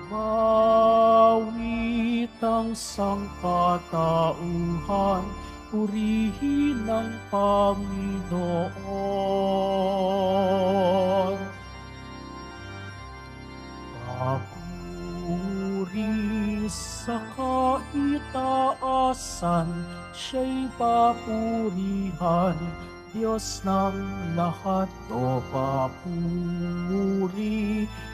Mawit ang sangkatauhan, purihin ang Panginoon. Papuri sa kaitaasan, siya'y papurihan, Diyos ng lahat o papuri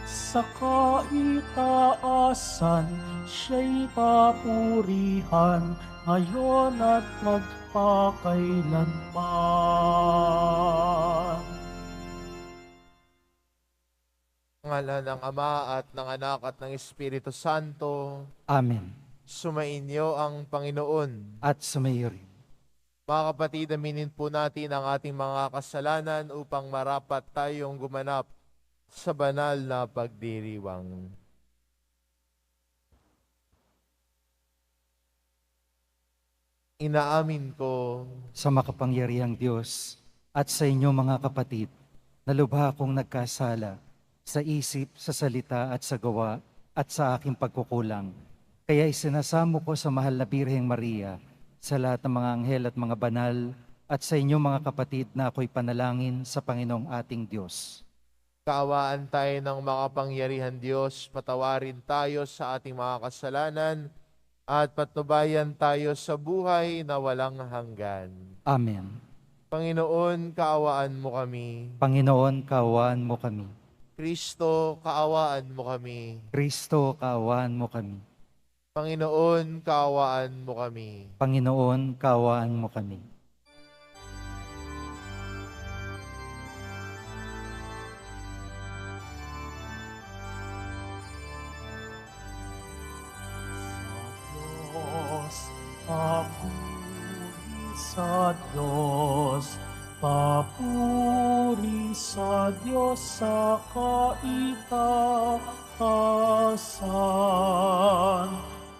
sa kaitaasan, siya'y papurihan, ngayon at magpakailanman. Ngalan ng Ama at ng Anak at ng Espiritu Santo, Amen. sumainyo ang Panginoon. At sumayo rin. Mga kapatid, aminin po natin ang ating mga kasalanan upang marapat tayong gumanap sa banal na pagdiriwang. Inaamin ko Sa makapangyarihang Diyos at sa inyo mga kapatid, na lubha akong nagkasala sa isip, sa salita at sa gawa at sa aking pagkukulang. Kaya isinasamo ko sa mahal na Birheng Maria, sa lahat ng mga anghel at mga banal, at sa inyo mga kapatid na ako'y panalangin sa Panginoong ating Diyos. kaawaan tayo ng makapangyarihan Diyos, patawarin tayo sa ating mga kasalanan at patnubayan tayo sa buhay na walang hanggan. Amen. Panginoon, kaawaan mo kami. Panginoon, kaawaan mo kami. Kristo, kaawaan mo kami. Kristo, kaawaan mo kami. Panginoon, kaawaan mo kami. Panginoon, kaawaan mo kami. Diyos, papuri sa Diyos sa kaitaasan,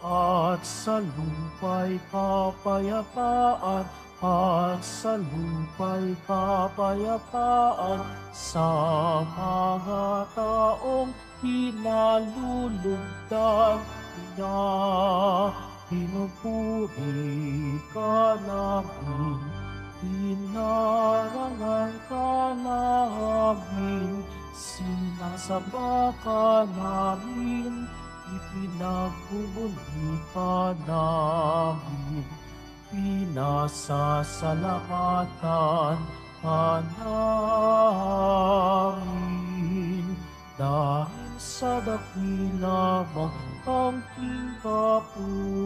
at sa lupa'y kapayapaan, at sa lupa'y kapayapaan, sa mga taong pinalulugdan niya. Pinupuri ka namin, pinarangal ka namin, sinasamba ka namin, ipinagbubuli ka namin, pinasasalamatan ka namin. Dahil sa dakila mong angking kapurihan,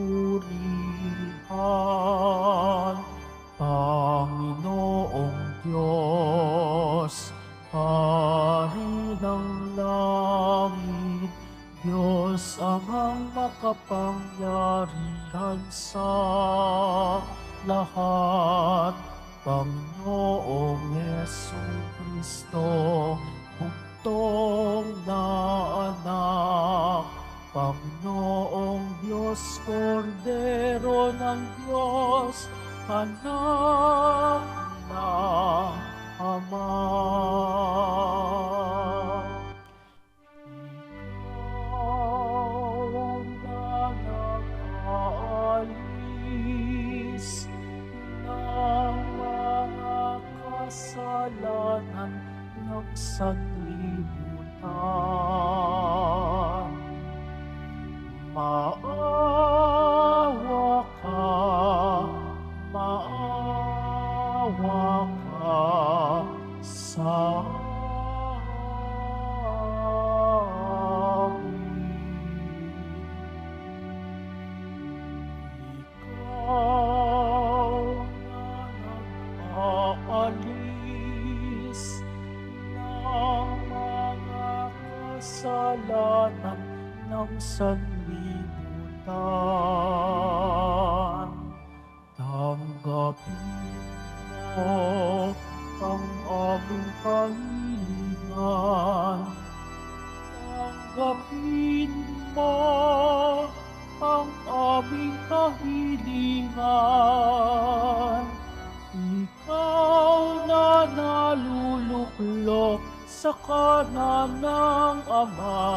Panginoong Diyos, Hari ng langit, Diyos amang makapangyarihan sa lahat, Panginoong Jesucristo, bugtong na anak, Panginoong Diyos, Kordero ng Diyos, anak ng Ama. Ikaw ang nakaalis ng mga kasalanan ng sanlibutan. Maawa ka sa amin. Ikaw na nag-aalis ng mga kasalanan ng sanlibutan. Tanggapin mo ang aming kahilingan. Tanggapin mo ang aming kahilingan. Ikaw na naluluklok sa kanan ng Ama,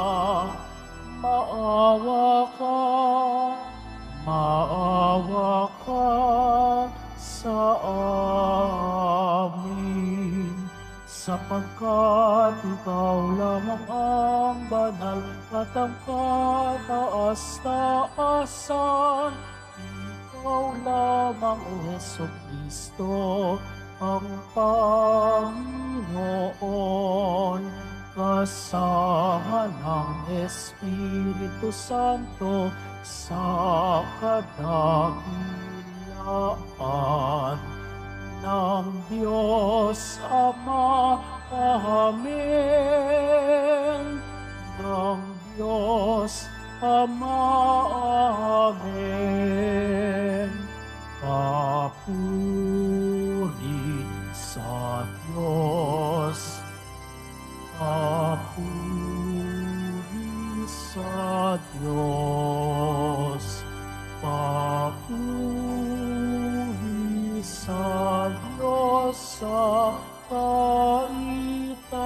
ikaw lamang ang banal at ang kataas-taasan. Ikaw lamang, O Jesucristo, ang Panginoon. Kasama ng Espiritu Santo sa kadakilaan ng Diyos Ama. Amen. Ng Diyos Ama. Amen. Papuri sa Diyos. Papuri sa Diyos. Papuri sa Diyos sa kaitaasan.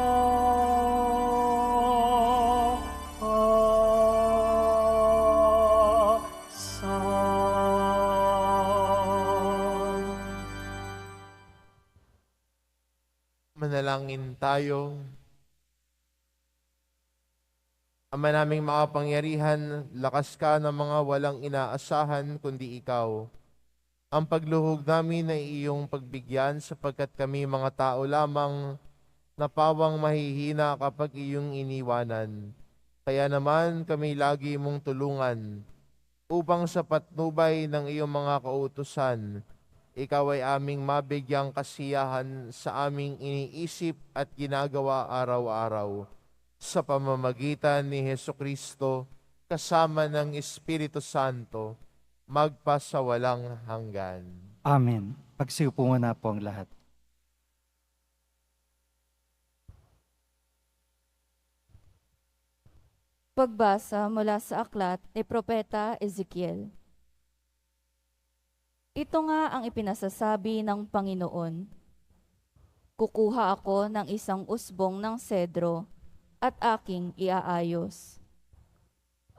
Manalangin tayo. Ama naming makapangyarihan, lakas ka ng mga walang inaasahan kundi ikaw. Ang pagluhog namin ay iyong pagbigyan sapagkat kami mga tao lamang na pawang mahihina kapag iyong iniwanan. Kaya naman kami lagi mong tulungan upang sa patnubay ng iyong mga kautusan, ikaw ay aming mabigyang kasiyahan sa aming iniisip at ginagawa araw-araw. Sa pamamagitan ni Hesukristo, kasama ng Espiritu Santo, magpasawalang hanggan. Amen. Pagsiupo na po ang lahat. Pagbasa mula sa aklat ni Propeta Ezekiel. Ito nga ang ipinasasabi ng Panginoon. Kukuha ako ng isang usbong ng sedro at aking iaayos.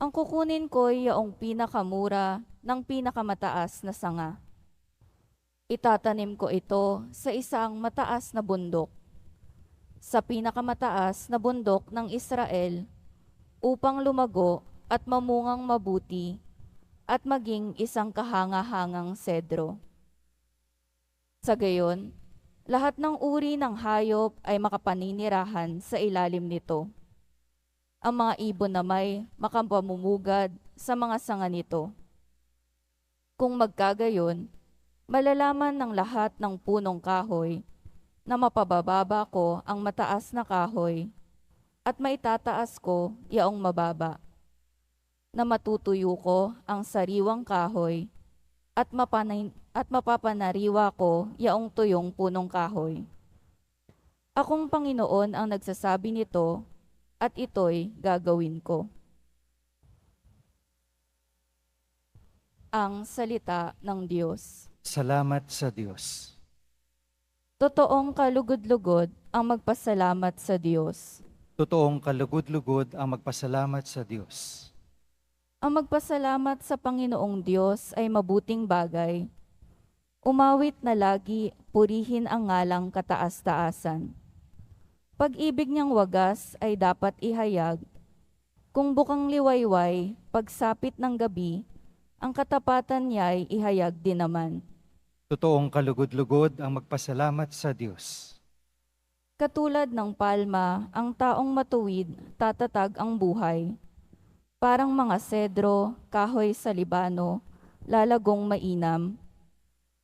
Ang kukunin ko ay yaong pinakamura ng pinakamataas na sanga. Itatanim ko ito sa isang mataas na bundok, sa pinakamataas na bundok ng Israel, upang lumago at mamungang mabuti at maging isang kahanga-hangang sedro. Sa gayon, lahat ng uri ng hayop ay makapaninirahan sa ilalim nito. Ang mga ibon na may makapamumugad sa mga sanga nito. Kung magkagayon, malalaman ng lahat ng punong kahoy na mapabababa ko ang mataas na kahoy at maitataas ko yaong mababa, na matutuyo ko ang sariwang kahoy at mapapanariwa ko yaong tuyong punong kahoy. Akong Panginoon ang nagsasabi nito at ito'y gagawin ko. Ang salita ng Diyos. Salamat sa Diyos. Totoong kalugod-lugod ang magpasalamat sa Diyos. Totoong kalugod-lugod ang magpasalamat sa Diyos. Ang magpasalamat sa Panginoong Diyos ay mabuting bagay. Umawit na lagi, purihin ang ngalang kataas-taasan. Pag-ibig niyang wagas ay dapat ihayag. Kung bukang liwayway, pagsapit ng gabi, ang katapatan niya ay ihayag din naman. Totoong kalugod-lugod ang magpasalamat sa Diyos. Katulad ng palma, ang taong matuwid, tatatag ang buhay. Parang mga sedro, kahoy sa Libano, lalagong mainam.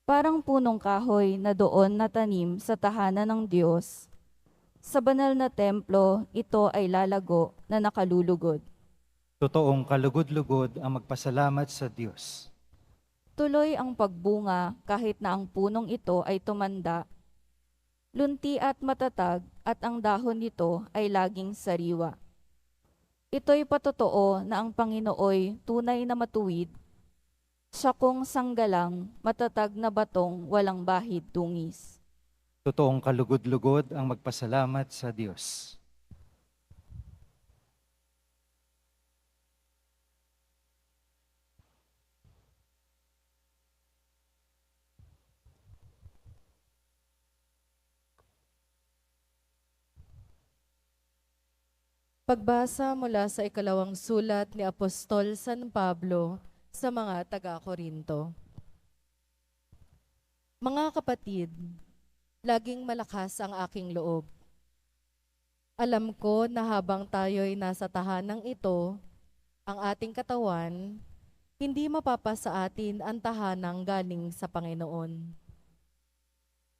Parang punong kahoy na doon natanim sa tahanan ng Diyos. Sa banal na templo, ito ay lalago na nakalulugod. Totoong kalugod-lugod ang magpasalamat sa Diyos. Tuloy ang pagbunga kahit na ang punong ito ay tumanda. Lunti at matatag at ang dahon nito ay laging sariwa. Ito'y patotoo na ang Panginooy tunay na matuwid. Siya kong sanggalang, matatag na batong walang bahid tungis. Totoong kalugod-lugod ang magpasalamat sa Diyos. Pagbasa mula sa ikalawang sulat ni Apostol San Pablo sa mga taga-Korinto. Mga kapatid, laging malakas ang aking loob. Alam ko na habang tayo'y nasa tahanang ito, ang ating katawan, hindi mapapasa atin ang tahanang galing sa Panginoon.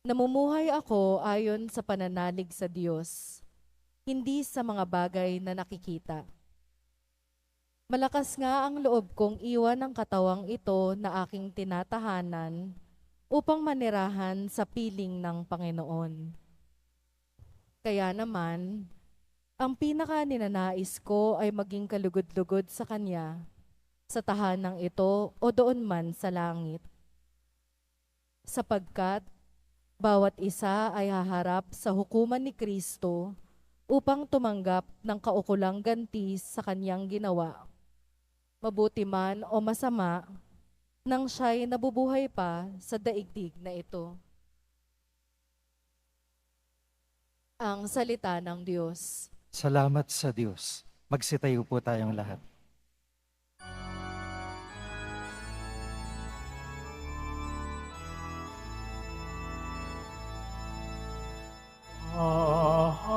Namumuhay ako ayon sa pananalig sa Diyos, hindi sa mga bagay na nakikita. Malakas nga ang loob kong iwan ang katawang ito na aking tinatahanan upang manirahan sa piling ng Panginoon. Kaya naman, ang pinaka-ninanais ko ay maging kalugod-lugod sa Kanya, sa tahanang ito o doon man sa langit. Sapagkat bawat isa ay haharap sa hukuman ni Kristo upang tumanggap ng kaukulang ganti sa Kanyang ginawa. Mabuti man o masama, nang siya'y nabubuhay pa sa daigdig na ito. Ang salita ng Diyos. Salamat sa Diyos. Magsitayo po tayong lahat.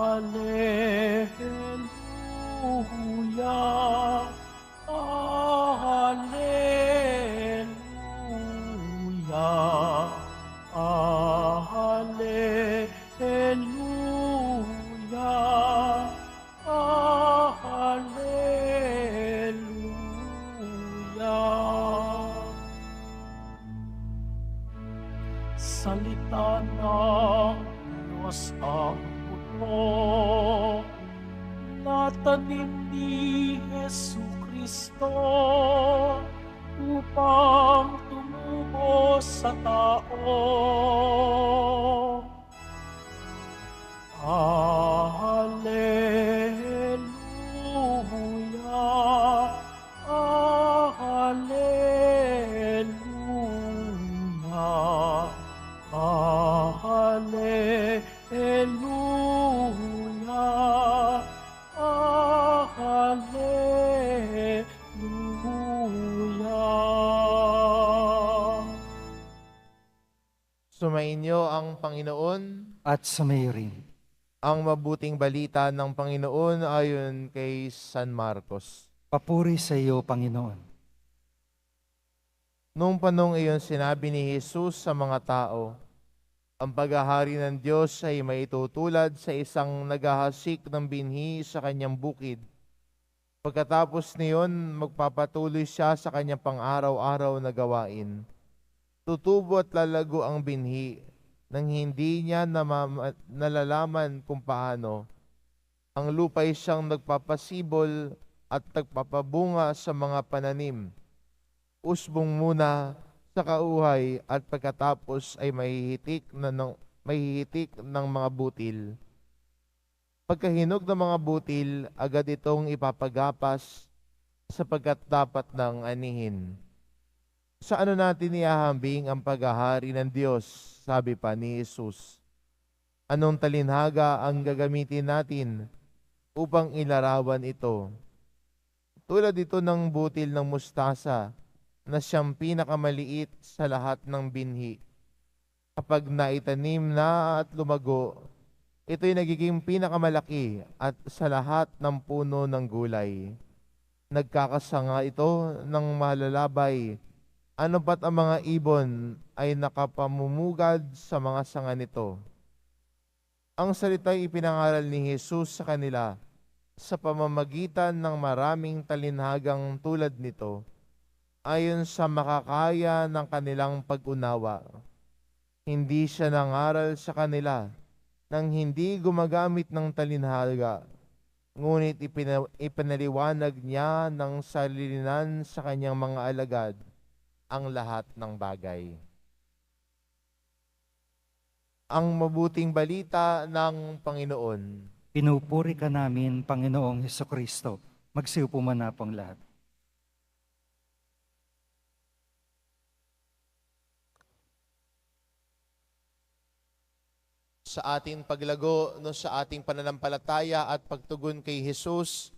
Hallelujah, Hallelujah, Hallelujah, Hallelujah. Salita ng Diyos ang puno na tanim ni Jesucristo upang tumubo sa tao. Hallelujah, Hallelujah, Hallelujah, Hallelujah. Sumainyo ang Panginoon. At sumayo rin. Ang mabuting balita ng Panginoon ayon kay San Marcos. Papuri sa iyo, Panginoon. Noong panong iyon sinabi ni Jesus sa mga tao, ang paghahari ng Diyos ay maitutulad sa isang naghahasik ng binhi sa kanyang bukid. Pagkatapos niyon, magpapatuloy siya sa kanyang pang-araw-araw na gawain. Tutubo at lalago ang binhi nang hindi niya nalalaman kung paano. Ang lupa'y siyang nagpapasibol at nagpapabunga sa mga pananim. Usbong muna sa kauhay at pagkatapos ay mahihitik ng mga butil. Pagkahinog ng mga butil, agad itong ipapagapas sapagkat dapat ng anihin. Sa ano natin iahambing ang paghahari ng Diyos? Sabi pa ni Jesus. Anong talinhaga ang gagamitin natin upang ilarawan ito? Tulad ito ng butil ng mustasa na siyang pinakamaliit sa lahat ng binhi. Kapag naitanim na at lumago, ito'y nagiging pinakamalaki at sa lahat ng puno ng gulay. Nagkakasanga ito ng malalabay. Ano pat ang mga ibon ay nakapamumugad sa mga sanga nito. Ang salita'y ipinangaral ni Jesus sa kanila sa pamamagitan ng maraming talinhagang tulad nito, ayon sa makakaya ng kanilang pag-unawa. Hindi siya nangaral sa kanila nang hindi gumagamit ng talinhaga, ngunit ipinaliwanag niya ng salilinan sa kanyang mga alagad ang lahat ng bagay. Ang mabuting balita ng Panginoon. Pinupuri ka namin, Panginoong Hesukristo. Magsiupo man na pong lahat. sa ating paglago, no, sa ating pananampalataya at pagtugon kay Jesus.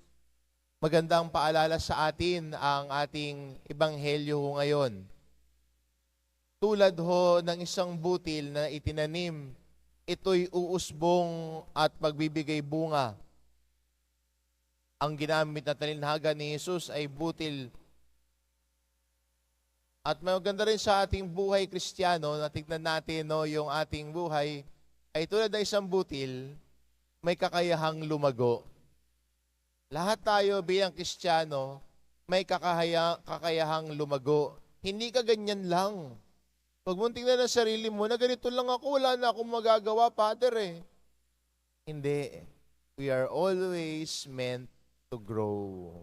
Magandang paalala sa atin ang ating ebanghelyo ngayon. Tulad ho ng isang butil na itinanim, ito'y uusbong at magbibigay bunga. Ang ginamit na talinhaga ni Jesus ay butil. At maganda rin sa ating buhay Kristiyano, na tignan natin, no, yung ating buhay ay tulad ng isang butil, may kakayahang lumago. Lahat tayo bilang Kristiyano, may kakayahang lumago. Hindi ka ganyan lang. Pag mong tingnan ang sarili mo, na ganito lang ako, wala na akong magagawa, Father eh. Hindi. We are always meant to grow.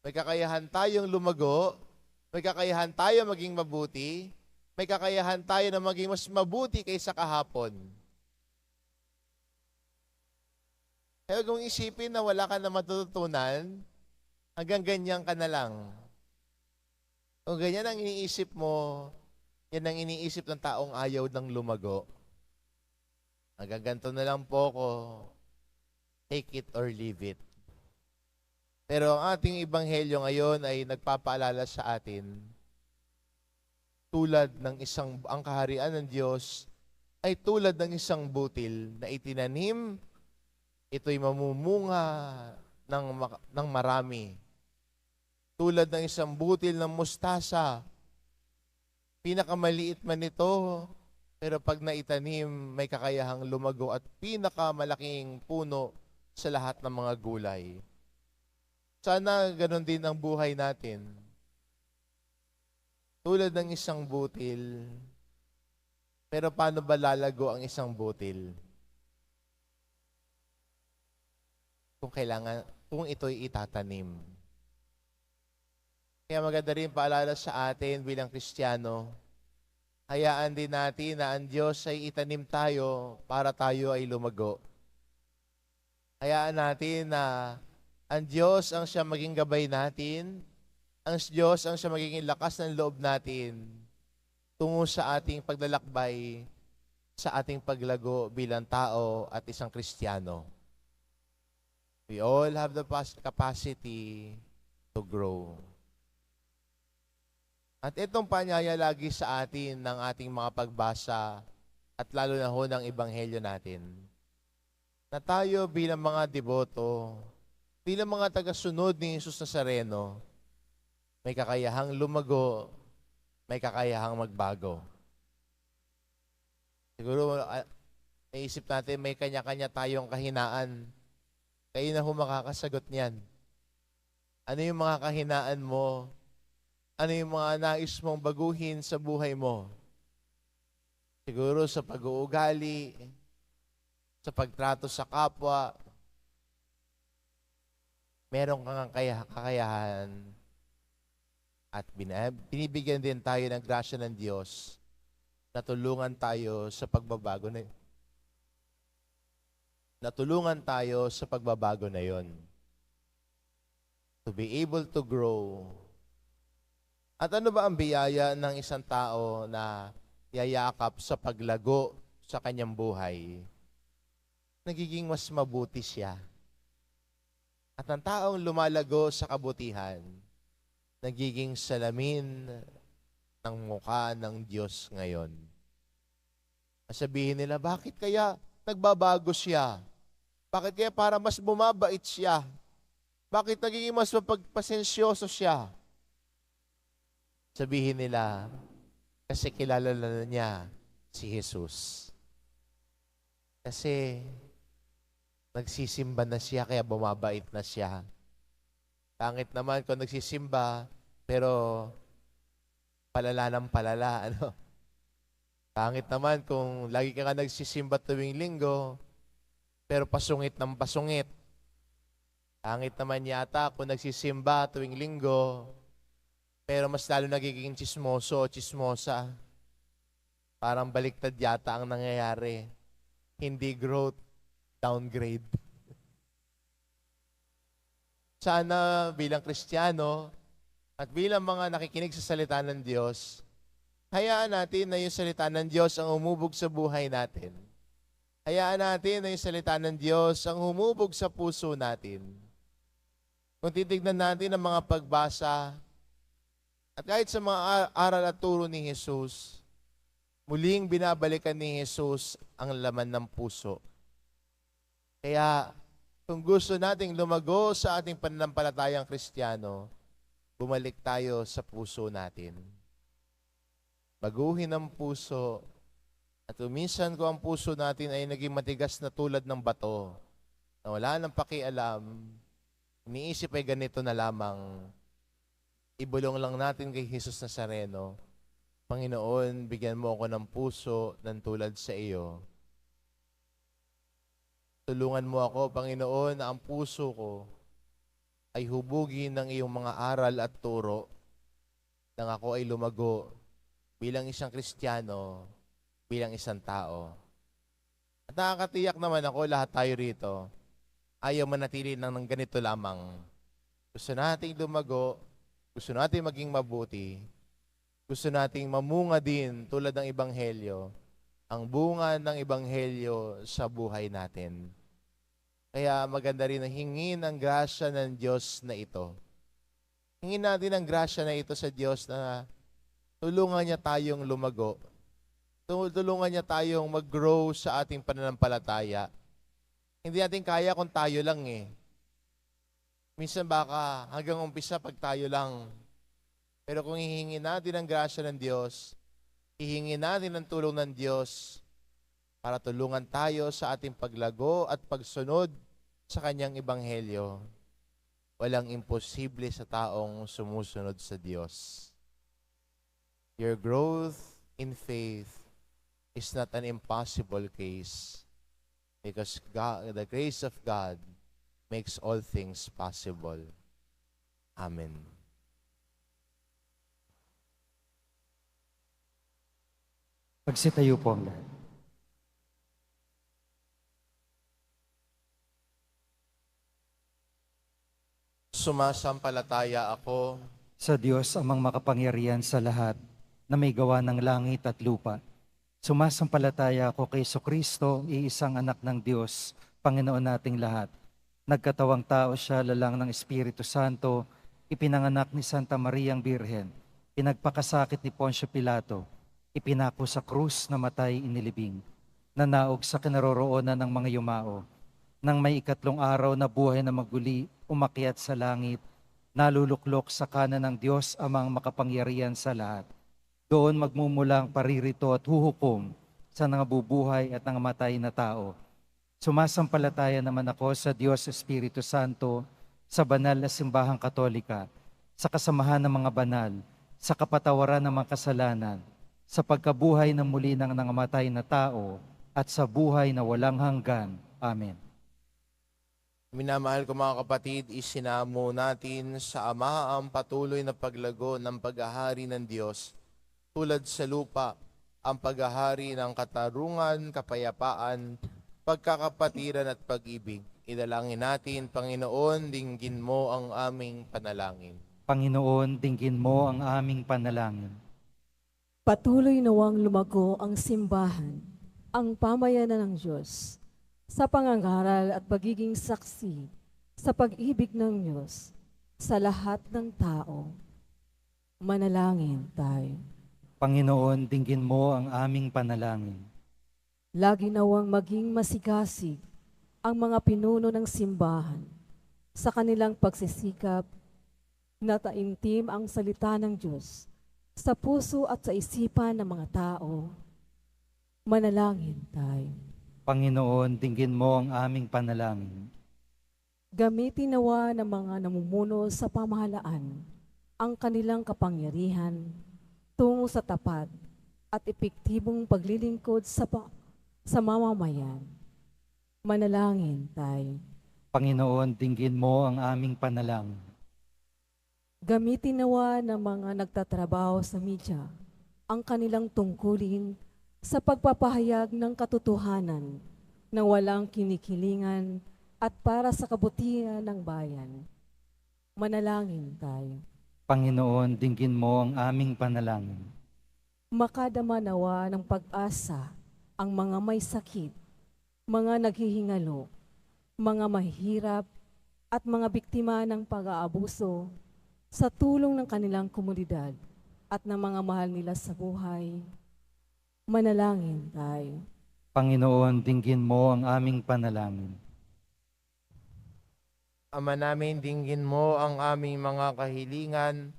May kakayahan tayong lumago, may kakayahan tayo maging mabuti, may kakayahan tayo na maging mas mabuti kaysa kahapon. Kaya kung isipin na wala ka na matututunan, hanggang ganyan ka na lang. Kung ganyan ang iniisip mo, yan ang iniisip ng taong ayaw ng lumago. Hanggang ganito na lang po ko, take it or leave it. Pero ang ating ebanghelyo ngayon ay nagpapaalala sa atin, tulad ng ang kaharian ng Diyos ay tulad ng isang butil na itinanim, ito'y mamumunga ng marami. Tulad ng isang butil ng mustasa, pinakamaliit man ito, pero pag naitanim, may kakayahang lumago at pinakamalaking puno sa lahat ng mga gulay. Sana ganon din ang buhay natin. Tulad ng isang butil, pero paano ba lalago ang isang butil? Kung ito'y itatanim. Kaya maganda rin paalala sa atin bilang Kristiyano, hayaan din natin na ang Diyos ay itanim tayo para tayo ay lumago. Hayaan natin na ang Diyos ang siya maging gabay natin, ang Diyos ang siya magiging lakas ng loob natin tungo sa ating paglalakbay, sa ating paglago bilang tao at isang Kristiyano. We all have the capacity to grow. At itong panyaya lagi sa atin ng ating mga pagbasa at lalo na ho ng ebanghelyo natin, na tayo bilang mga deboto, bilang mga tagasunod ni Jesus Nazareno, may kakayahang lumago, may kakayahang magbago. Siguro, naisip natin may kanya-kanya tayong kahinaan. Kayo na ho makakasagot niyan. Ano yung mga kahinaan mo? Ano yung mga nais mong baguhin sa buhay mo? Siguro sa pag-uugali, sa pagtrato sa kapwa, meron kang kakayahan at binibigyan din tayo ng grasya ng Diyos na tulungan tayo sa pagbabago na yun. Natulungan tayo sa pagbabago na yon. To be able to grow. At ano ba ang biyaya ng isang tao na yayakap sa paglago sa kanyang buhay? Nagiging mas mabuti siya. At ang taong lumalago sa kabutihan, nagiging salamin ng mukha ng Diyos ngayon. Sabihin nila, bakit kaya nagbabago siya? Bakit kaya para mas bumabait siya? Bakit nagiging mas mapagpasensyoso siya? Sabihin nila, kasi kilala na niya si Jesus. Kasi nagsisimba na siya, kaya bumabait na siya. Pangit naman kung nagsisimba, pero palala ng palala. Ano? Pangit naman kung lagi ka nagsisimba tuwing linggo, pero pasungit ng pasungit. Pangit naman yata kung nagsisimba tuwing linggo, pero mas lalo nagiging chismoso o chismosa. Parang baliktad yata ang nangyayari. Hindi growth, downgrade. Sana bilang Kristiyano at bilang mga nakikinig sa salita ng Diyos, hayaan natin na yung salita ng Diyos ang umubog sa buhay natin. Hayaan natin na yung salita ng Diyos ang humubog sa puso natin. Kung titignan natin ang mga pagbasa at kahit sa mga aral at turo ni Jesus, muling binabalikan ni Jesus ang laman ng puso. Kaya kung gusto nating lumago sa ating pananampalatayang Kristiyano, bumalik tayo sa puso natin. Baguhin ang puso. At minsan ko ang puso natin ay naging matigas na tulad ng bato na wala nang pakialam, iniisip ay ganito na lamang. Ibulong lang natin kay Jesus Nazareno, Panginoon, bigyan mo ako ng puso ng tulad sa iyo. Tulungan mo ako, Panginoon, na ang puso ko ay hubugin ng iyong mga aral at turo nang ako ay lumago bilang isang Kristiyano, bilang isang tao. At nakakatiyak naman ako, lahat tayo rito, ayaw manatili ng ganito lamang. Gusto nating lumago, gusto nating maging mabuti, gusto nating mamunga din tulad ng Ebanghelyo, ang bunga ng Ebanghelyo sa buhay natin. Kaya maganda rin na hingin ang grasya ng Diyos na ito. Hingin natin ang grasya na ito sa Diyos na tulungan niya tayong lumago. Tulungan niya tayong mag-grow sa ating pananampalataya. Hindi natin kaya kung tayo lang eh. Minsan baka hanggang umpisa pag tayo lang. Pero kung hihingin natin ang grasya ng Diyos, hihingin natin ang tulong ng Diyos para tulungan tayo sa ating paglago at pagsunod sa Kanyang Ebanghelyo. Walang imposible sa taong sumusunod sa Diyos. Your growth in faith is not an impossible case because God, the grace of God makes all things possible. Amen. Pagsitayo po ang lahat. Sumasampalataya ako Sa Diyos amang makapangyarihan sa lahat na may gawa ng langit at lupa. Sumasampalataya ako kay Kristo, iisang anak ng Diyos, Panginoon nating lahat. Nagkatawang tao siya, lalang ng Espiritu Santo, ipinanganak ni Santa Mariang Birhen, pinagpakasakit ni Poncio Pilato, ipinako sa krus na matay inilibing, nanaog sa kinaroroonan ng mga yumao, nang may ikatlong araw na buhay na maguli, umakyat sa langit, naluluklok sa kanan ng Diyos amang makapangyarihan sa lahat. Doon magmumula ang paririto at huhukom sa nangabubuhay at nangamatay na tao. Sumasampalataya naman ako sa Diyos Espiritu Santo, sa banal na simbahang katolika, sa kasamahan ng mga banal, sa kapatawaran ng mga kasalanan, sa pagkabuhay ng muli ng nangamatay na tao, at sa buhay na walang hanggan. Amen. Minamahal ko mga kapatid, isinamo natin sa Ama ang patuloy na paglago ng paghahari ng Diyos. Tulad sa lupa, ang paghahari ng katarungan, kapayapaan, pagkakapatiran at pag-ibig. Idalangin natin, Panginoon, dinggin mo ang aming panalangin. Panginoon, dinggin mo ang aming panalangin. Patuloy nawang lumago ang simbahan, ang pamayanan ng Diyos, sa pangangaral at pagiging saksi sa pag-ibig ng Diyos sa lahat ng tao. Manalangin tayo. Panginoon, dinggin mo ang aming panalangin. Lagi nawang maging masigasig ang mga pinuno ng simbahan sa kanilang pagsisikap na taimtim ang salita ng Diyos sa puso at sa isipan ng mga tao. Manalangin tayo. Panginoon, dinggin mo ang aming panalangin. Gamitin nawa ng mga namumuno sa pamahalaan ang kanilang kapangyarihan tungo sa tapat at epektibong paglilingkod sa mamamayan. Manalangin tayo. Panginoon, dinggin mo ang aming panalangin. Gamitin nawa ng mga nagtatrabaho sa media ang kanilang tungkulin sa pagpapahayag ng katotohanan na walang kinikilingan at para sa kabutihan ng bayan. Manalangin tayo. Panginoon, dinggin mo ang aming panalangin. Makadama nawa ng pag-asa ang mga may sakit mga naghihingalo, mga mahihirap, at mga biktima ng pag-aabuso sa tulong ng kanilang komunidad at ng mga mahal nila sa buhay. Manalangin tayo. Panginoon, dinggin mo ang aming panalangin. Ama namin, dinggin mo ang aming mga kahilingan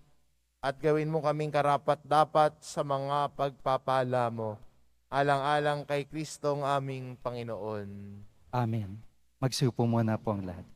at gawin mo kaming karapat-dapat sa mga pagpapala mo. Alang-alang kay Kristong aming Panginoon. Amen. Magsiupo muna po ang lahat.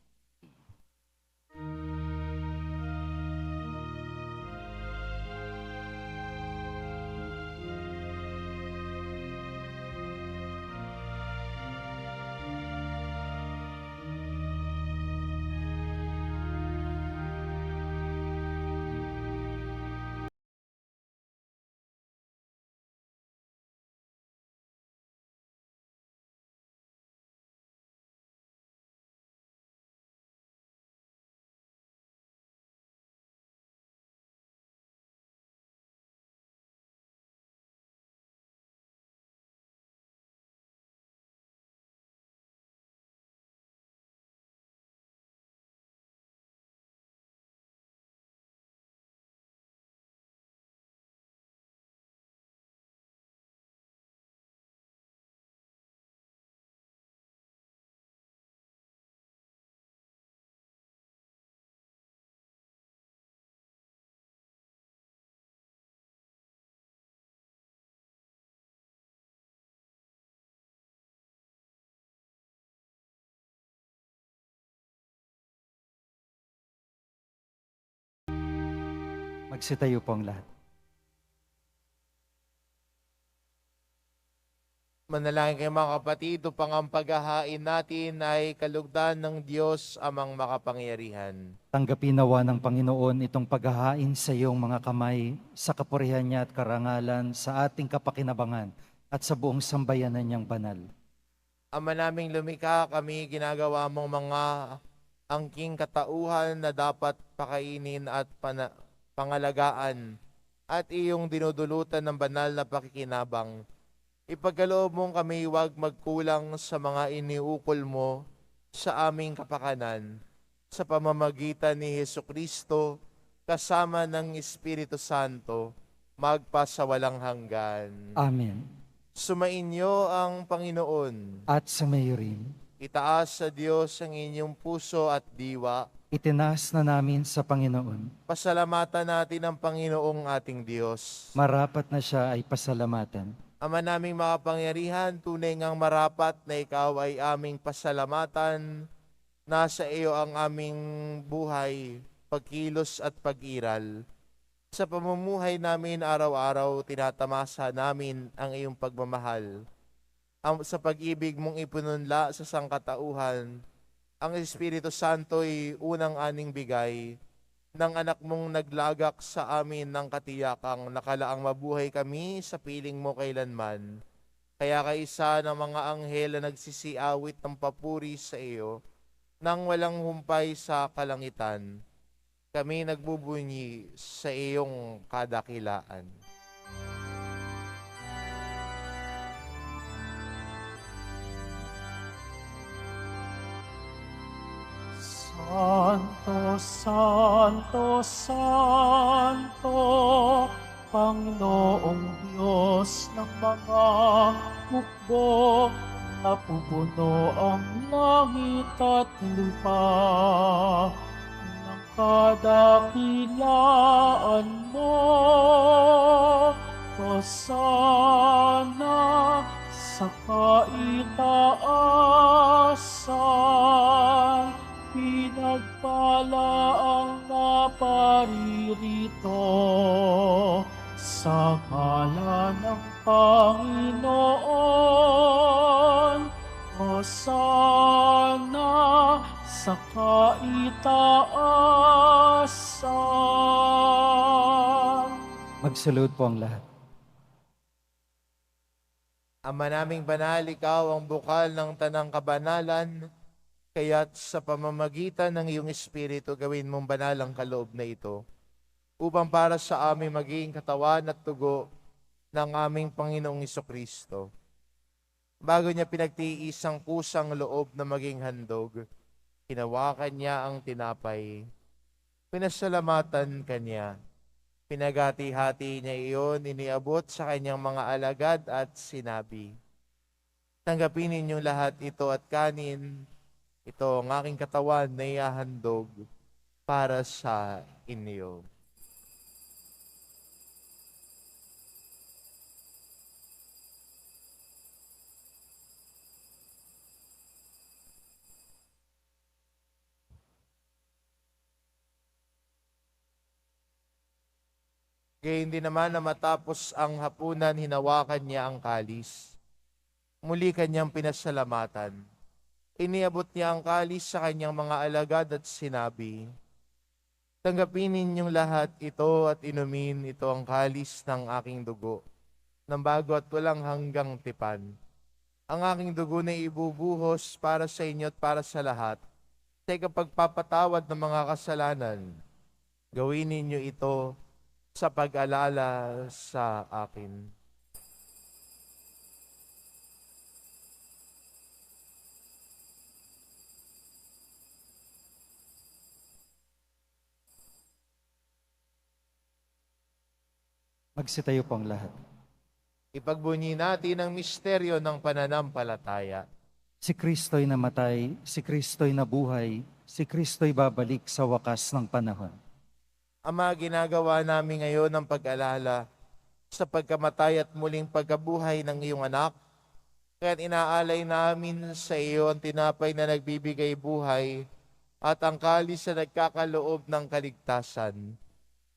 Magsitayo po ang lahat. Manalangin kayo mga kapatid, upang ang paghahain natin ay kalugdan ng Diyos amang makapangyarihan. Tanggapin nawa ng Panginoon itong paghahain sa iyong mga kamay, sa kapurihan niya at karangalan, sa ating kapakinabangan at sa buong sambayanan niyang banal. Ama naming lumikha, kami ginagawa mong mga angking katauhan na dapat pakainin at pangalagaan at iyong dinudulutan ng banal na pakikinabang. Ipagkaloob mong kami huwag magkulang sa mga iniukol mo sa aming kapakanan sa pamamagitan ni Hesukristo kasama ng Espiritu Santo magpasawalang hanggan. Amen. Sumainyo ang Panginoon. At sa mayo rin, Itaas sa Diyos ang inyong puso at diwa. itinaas na namin sa Panginoon. Pasalamatan natin ang Panginoong ating Diyos. Marapat na siya ay pasalamatan. Ama naming makapangyarihan, tunay ngang marapat na ikaw ay aming pasalamatan. Nasa iyo ang aming buhay, pagkilos at pag-iral. Sa pamumuhay namin araw-araw, tinatamasa namin ang iyong pagmamahal. Sa pag-ibig mong ipununla sa sangkatauhan, ang Espiritu Santo ay unang aning bigay ng anak mong naglagak sa amin ng katiyakang nakalaang mabuhay kami sa piling mo kailanman. Kaya kaisa ng mga anghel na nagsisiawit ng papuri sa iyo, nang walang humpay sa kalangitan, kami nagbubunyi sa iyong kadakilaan. Santo, Santo, Santo, Panginoong Diyos ng mga hukbo, napupuno ang langit at lupa ng kadakilaan mo. Hosana sa kaitaasan, pinagpala ang naparirito sa ngalan ng Panginoon. Hosana sa kaitaasan. Magsalud po ang lahat. Ama naming banal, ikaw ang bukal ng tanang kabanalan, kaya't sa pamamagitan ng iyong Espiritu, gawin mong banal ang kaloob na ito, upang para sa amin maging katawan at tugo ng aming Panginoong Hesukristo. Bago niya pinagtiis ang kusang loob na maging handog, hinawakan niya ang tinapay. Pinasalamatan kanya. Pinagati-hati niya iyon, iniabot sa kanyang mga alagad at sinabi, "Tanggapin ninyong lahat ito at kanin. Ito ang aking katawan na ihahandog para sa inyo." Gayun din naman na matapos ang hapunan, hinawakan niya ang kalis. Muli kanyang pinasalamatan. Iniabot niya ang kalis sa kanyang mga alagad at sinabi, "Tanggapin ninyong lahat ito at inumin, ito ang kalis ng aking dugo, ng bago at walang hanggang tipan. Ang aking dugo na ibubuhos para sa inyo at para sa lahat, sa ikapagpapatawad ng mga kasalanan. Gawin ninyo ito sa pag-alala sa akin." Magsitayo po ang lahat. Ipagbunyi natin ang misteryo ng pananampalataya. Si Kristo'y namatay, si Kristo'y nabuhay, si Kristo'y babalik sa wakas ng panahon. Ama, ginagawa namin ngayon ang pag-alala sa pagkamatay at muling pagkabuhay ng iyong anak. Kaya inaalay namin sa iyo ang tinapay na nagbibigay buhay at ang kalis na nagkakaloob ng kaligtasan.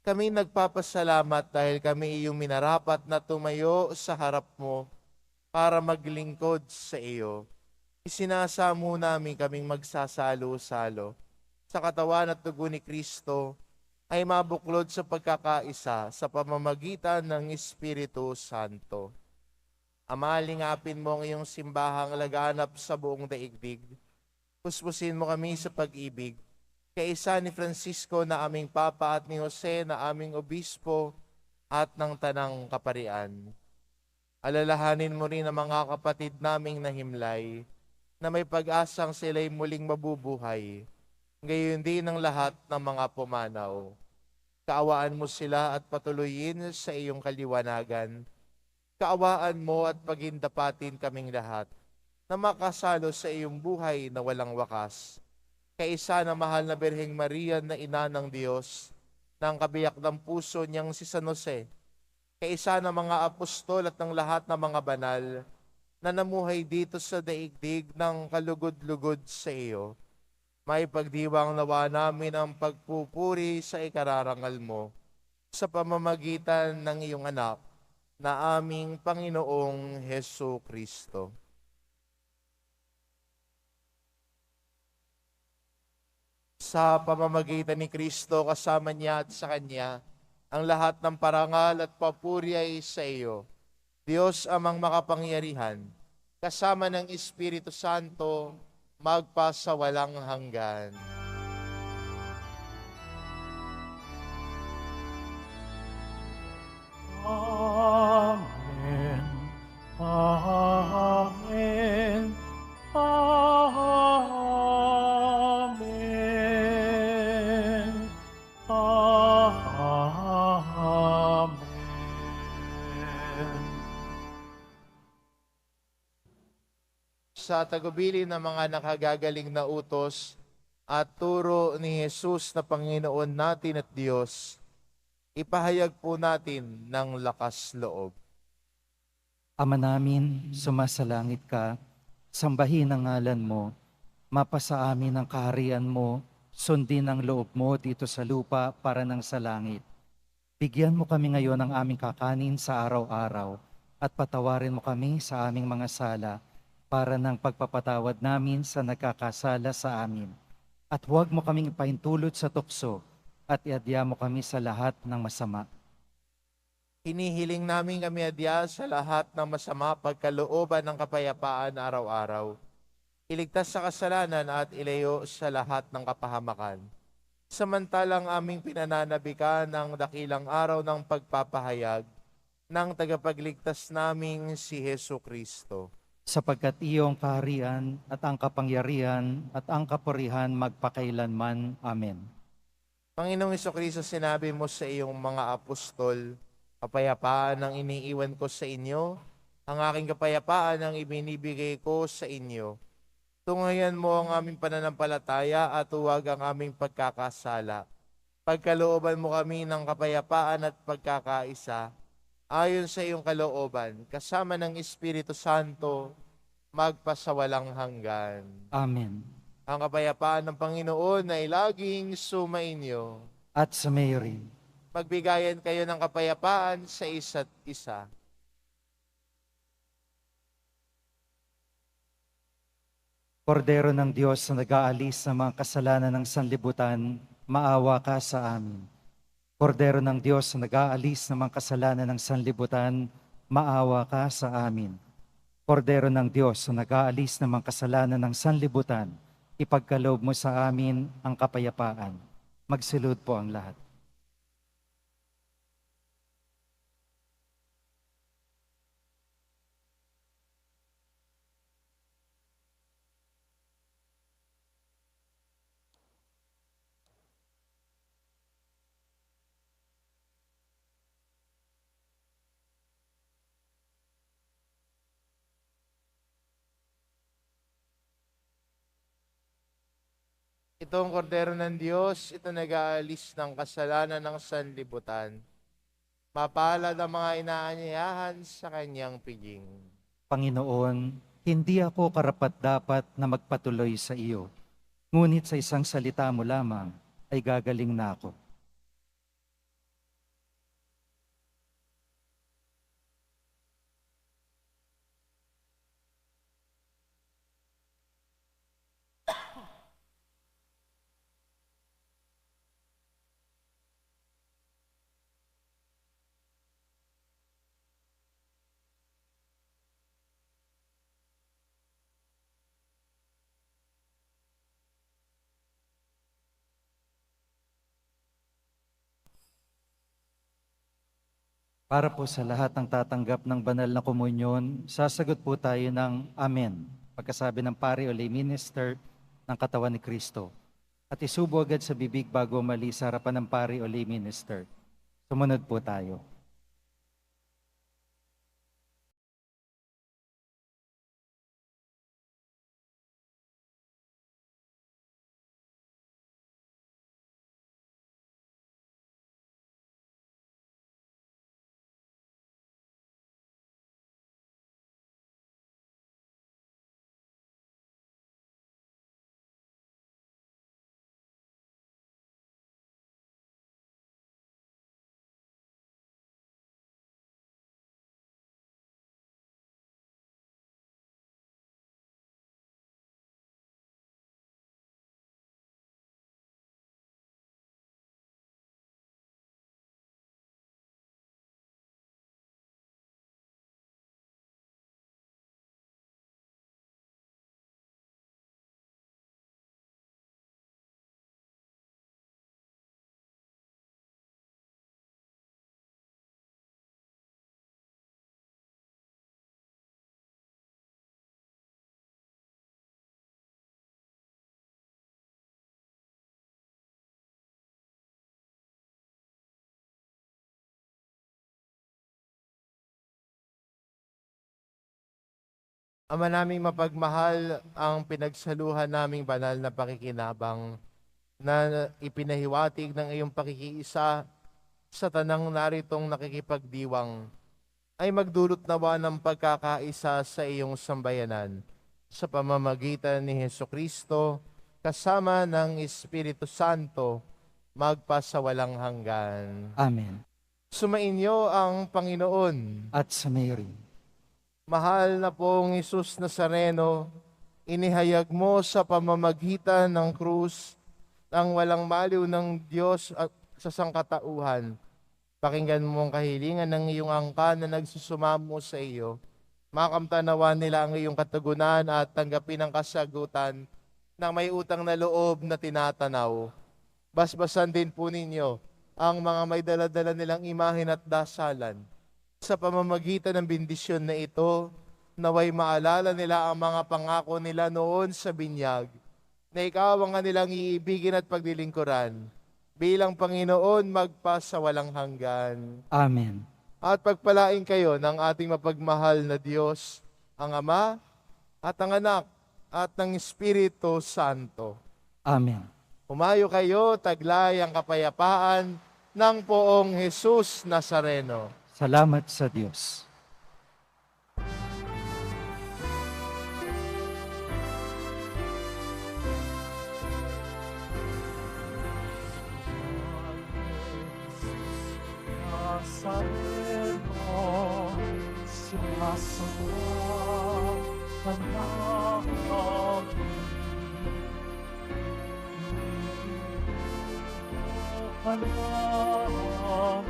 Kami nagpapasalamat dahil kami iyong minarapat na tumayo sa harap mo para maglingkod sa iyo. Isinasamo namin kaming magsasalo-salo sa katawan at dugo ni Kristo ay mabuklod sa pagkakaisa sa pamamagitan ng Espiritu Santo. Ama, lingapin mo ang iyong simbahang laganap sa buong daigdig. Puspusin mo kami sa pag-ibig. Kaisa ni Francisco na aming Papa at ni Jose na aming Obispo at ng Tanang Kaparian. Alalahanin mo rin ang mga kapatid naming nahimlay na may pag-asang sila'y muling mabubuhay. Gayon din ang lahat ng mga pumanaw. Kaawaan mo sila at patuloyin sa iyong kaliwanagan. Kaawaan mo at pagindapatin kaming lahat na makasalo sa iyong buhay na walang wakas. Kaisa na mahal na Birheng Maria na ina ng Diyos, ng kabiyak ng puso niyang si San Jose, kaisa ng mga apostol at ng lahat ng mga banal na namuhay dito sa daigdig ng kalugod-lugod sa iyo. May pagdiwang nawa namin ang pagpupuri sa ikararangal mo sa pamamagitan ng iyong anak na aming Panginoong Hesu Kristo. Sa pamamagitan ni Kristo, kasama niya at sa Kanya, ang lahat ng parangal at papuri ay sa iyo, Diyos amang makapangyarihan, kasama ng Espiritu Santo, magpasawalang hanggan. Amen. Amen. Amen. Amen. Sa tagubilin ng mga nakagagaling na utos at turo ni Jesus na Panginoon natin at Diyos, ipahayag po natin ng lakas loob. Ama namin, sumasalangit ka, sambahin ang ngalan mo, mapasa amin ang kaharian mo, sundin ang loob mo dito sa lupa para nang sa langit. Bigyan mo kami ngayon ng aming kakanin sa araw-araw at patawarin mo kami sa aming mga sala para ng pagpapatawad namin sa nagkakasala sa amin. At huwag mo kaming ipahintulot sa tukso at iadya mo kami sa lahat ng masama. Hinihiling namin kami adya sa lahat ng masama pagkalooban ng kapayapaan araw-araw. Iligtas sa kasalanan at ilayo sa lahat ng kapahamakan. Samantalang aming pinananabikan ang dakilang araw ng pagpapahayag ng tagapagligtas naming si Hesu Kristo. sapagkat iyong kaharian at ang kapangyarihan at ang kapurihan magpakailanman. Amen. Panginoong Kristo, sinabi mo sa iyong mga apostol, kapayapaan ang iniiwan ko sa inyo, ang aking kapayapaan ang ibinibigay ko sa inyo. Tungayan mo ang aming pananampalataya at huwag ang aming pagkakasala. Pagkalooban mo kami ng kapayapaan at pagkakaisa, ayon sa iyong kalooban, kasama ng Espiritu Santo, magpasawalang hanggan. Amen. Ang kapayapaan ng Panginoon ay laging sumainyo. At sa Mary, Magbigayan kayo ng kapayapaan sa isa't isa. Kordero ng Diyos na nag-aalis ng mga kasalanan ng sanlibutan, maawa ka sa amin. Kordero ng Diyos na nag-aalis ng mga kasalanan ng sanlibutan, maawa ka sa amin. Kordero ng Diyos na nag-aalis ng mga kasalanan ng sanlibutan, ipagkaloob mo sa amin ang kapayapaan. Magsilud po ang lahat. Itong kordero ng Diyos, ito nag-aalis ng kasalanan ng sanlibutan. Mapalad ang mga inaanyayahan sa kanyang piging. Panginoon, hindi ako karapat-dapat na magpatuloy sa iyo. Ngunit sa isang salita mo lamang ay gagaling na ako. Para po sa lahat ng tatanggap ng banal na komunyon, sasagot po tayo ng Amen, pagkasabi ng pari o lay minister ng katawan ni Kristo. At isubo agad sa bibig bago mali sa harapan ng pari o lay minister. Sumunod po tayo. Ama naming mapagmahal, ang pinagsaluhan naming banal na pakikinabang na ipinahiwatig ng iyong pakikiisa sa tanang naritong nakikipagdiwang ay magdulot nawa ng pagkakaisa sa iyong sambayanan sa pamamagitan ni Hesukristo kasama ng Espiritu Santo magpasawalang hanggan. Amen. Sumainyo ang Panginoon. At sa Mary, Mahal na pong Hesus Nazareno, inihayag mo sa pamamagitan ng krus ang walang maliw ng Diyos at sa sangkatauhan. Pakinggan mo ang kahilingan ng iyong angkan na nagsusumamo sa iyo. Makamtanawan nila ang iyong katugunan at tanggapin ang kasagutan ng may utang na loob na tinatanaw. Basbasan din po ninyo ang mga may daladala nilang imahen at dasalan. Sa pamamagitan ng bendisyon na ito, Naway maalala nila ang mga pangako nila noon sa binyag, na ikaw ang kanilang iibigin at paglilingkuran, bilang Panginoon magpa sa walang hanggan. Amen. At pagpalain kayo ng ating mapagmahal na Diyos, ang Ama, at ang Anak, at ng Espiritu Santo. Amen. Humayo kayo, taglay ang kapayapaan ng Poong Jesus Nazareno. Salamat sa Diyos. Nazareno, sinasamba ka namin. Ka namin.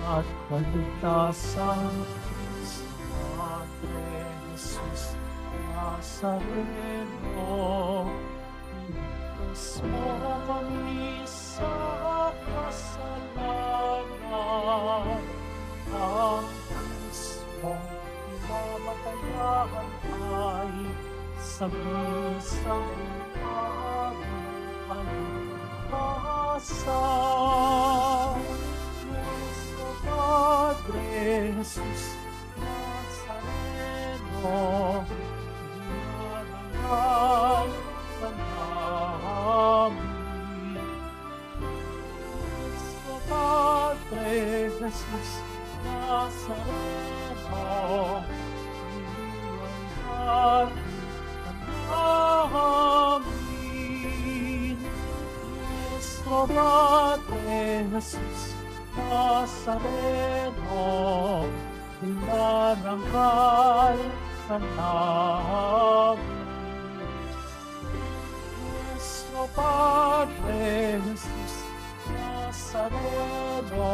At kaligtasan sa Padre Jesus Nazareno. Iligtas mo kami sa kasalanan. Ang mismong pinamatayan ay sa misang pagpapasa. Nuestro Padre Jesus Nazareno, Diyanang namin. Nuestro Padre Jesus Nazareno, Diyanang namin. Nuestro Padre Jesus Nazareno, Dinarangal ka namin. Nuestro Padre Jesus Nazareno,